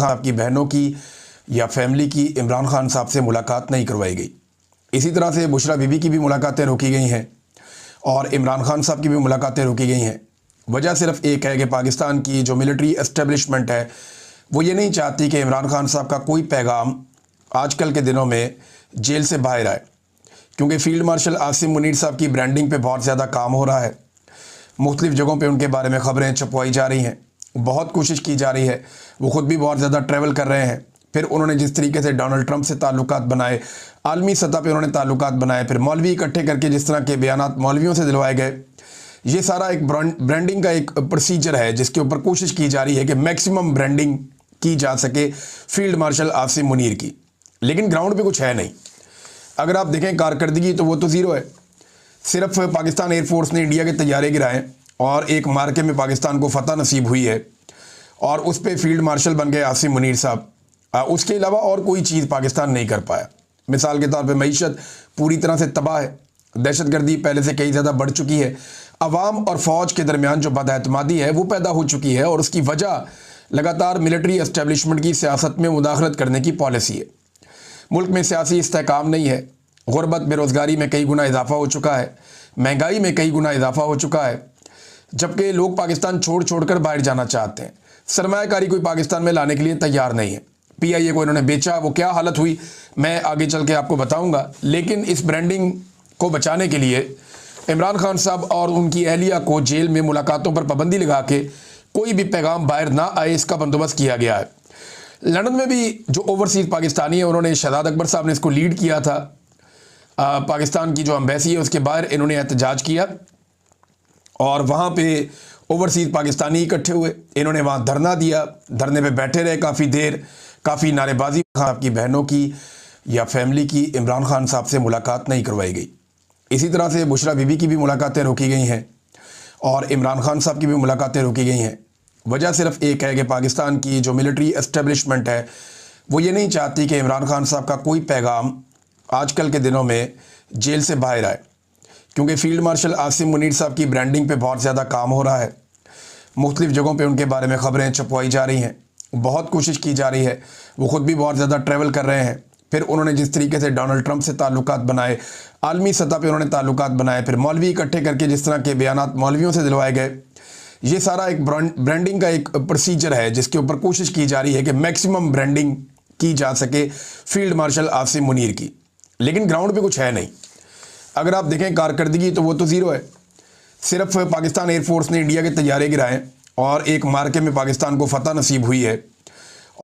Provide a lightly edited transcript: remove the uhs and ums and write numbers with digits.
साहब की बहनों की या फैमिली की इमरान खान साहब से मुलाकात नहीं करवाई गई। इसी तरह से बुशरा बीबी की भी मुलाकातें रोकी गई हैं और इमरान खान साहब की भी मुलाकातें रोकी गई हैं। वजह सिर्फ एक है कि पाकिस्तान की जो मिलिट्री एस्टेब्लिशमेंट है वो ये नहीं चाहती कि इमरान खान साहब का कोई पैगाम आजकल के दिनों में जेल से बाहर आए, क्योंकि फील्ड मार्शल आसिम मुनीर साहब की ब्रांडिंग पे बहुत ज़्यादा काम हो रहा है। मुख्तलिफ़ जगहों पे उनके बारे में ख़बरें छपवाई जा रही हैं, बहुत कोशिश की जा रही है। वो ख़ुद भी बहुत ज़्यादा ट्रैवल कर रहे हैं। फिर उन्होंने जिस तरीके से डोनाल्ड ट्रंप से ताल्लुकात बनाए, आलमी सतह पे उन्होंने ताल्लुकात बनाए, फिर मौलवी इकट्ठे करके जिस तरह के बयानात मौलवियों से दिलवाए गए, ये सारा एक ब्रांडिंग का एक प्रोसीजर है जिसके ऊपर कोशिश की जा रही है कि मैक्सिमम ब्रांडिंग की जा सके फील्ड मार्शल आसिम मुनीर की। लेकिन ग्राउंड पे कुछ है नहीं। अगर आप देखें कारकर्दगी तो वो तो ज़ीरो है। सिर्फ पाकिस्तान एयरफोर्स ने इंडिया के तैयारे गिराए और एक मार्के में पाकिस्तान को फतह नसीब हुई है और उस पर फील्ड मार्शल बन गए आसिम मुनीर साहब। उसके अलावा और कोई चीज़ पाकिस्तान नहीं कर पाया। मिसाल के तौर पे मईशत पूरी तरह से तबाह है, दहशतगर्दी पहले से कई ज़्यादा बढ़ चुकी है, अवाम और फ़ौज के दरमियान जो बदएतमादी है वो पैदा हो चुकी है और उसकी वजह लगातार मिलिट्री एस्टेब्लिशमेंट की सियासत में मुदाखलत करने की पॉलिसी है। मुल्क में सियासी इस्तेहकाम नहीं है, गुरबत बेरोज़गारी में कई गुना इजाफा हो चुका है, महंगाई में कई गुना इजाफा हो चुका है, जबकि लोग पाकिस्तान छोड़ कर बाहर जाना चाहते हैं। सरमायाकारी कोई पाकिस्तान में लाने के लिए तैयार नहीं है। PIA को इन्होंने बेचा, वो क्या हालत हुई मैं आगे चल के आपको बताऊंगा। लेकिन इस ब्रांडिंग को बचाने के लिए इमरान खान साहब और उनकी अहलिया को जेल में मुलाकातों पर पाबंदी लगा के कोई भी पैगाम बाहर ना आए, इसका बंदोबस्त किया गया है। लंदन में भी जो ओवरसीज़ पाकिस्तानी है उन्होंने शहजाद अकबर साहब ने इसको लीड किया था। पाकिस्तान की जो एम्बेसी है उसके बाहर इन्होंने एहतजाज किया और वहाँ पे ओवरसीज़ पाकिस्तानी इकट्ठे हुए, इन्होंने वहाँ धरना दिया, धरने पे बैठे रहे काफ़ी देर, काफ़ी नारेबाजी। आपकी बहनों की या फैमिली की इमरान खान साहब से मुलाकात नहीं करवाई गई। इसी तरह से बुशरा बीबी की भी मुलाकातें रोकी गई हैं और इमरान खान साहब की भी मुलाकातें रोकी गई हैं। वजह सिर्फ एक है कि पाकिस्तान की जो मिलिट्री एस्टेब्लिशमेंट है वो ये नहीं चाहती कि इमरान खान साहब का कोई पैगाम आजकल के दिनों में जेल से बाहर आए, क्योंकि फील्ड मार्शल आसिम मुनीर साहब की ब्रांडिंग पे बहुत ज़्यादा काम हो रहा है। मुख्तलिफ़ जगहों पे उनके बारे में ख़बरें छपवाई जा रही हैं, बहुत कोशिश की जा रही है। वो ख़ुद भी बहुत ज़्यादा ट्रैवल कर रहे हैं। फिर उन्होंने जिस तरीके से डोनाल्ड ट्रंप से ताल्लुकात बनाए, आलमी सतह पे उन्होंने ताल्लुकात बनाए, फिर मौलवी इकट्ठे करके जिस तरह के बयानात मौलवियों से दिलवाए गए, ये सारा एक ब्रांडिंग का एक प्रोसीजर है जिसके ऊपर कोशिश की जा रही है कि मैक्सिमम ब्रांडिंग की जा सके फील्ड मार्शल आसिम मुनीर की। लेकिन ग्राउंड पे कुछ है नहीं। अगर आप देखें कारकर्दगी तो वो तो ज़ीरो है। सिर्फ पाकिस्तान एयरफोर्स ने इंडिया के तैयारे गिराए और एक मार्के में पाकिस्तान को फतह नसीब हुई है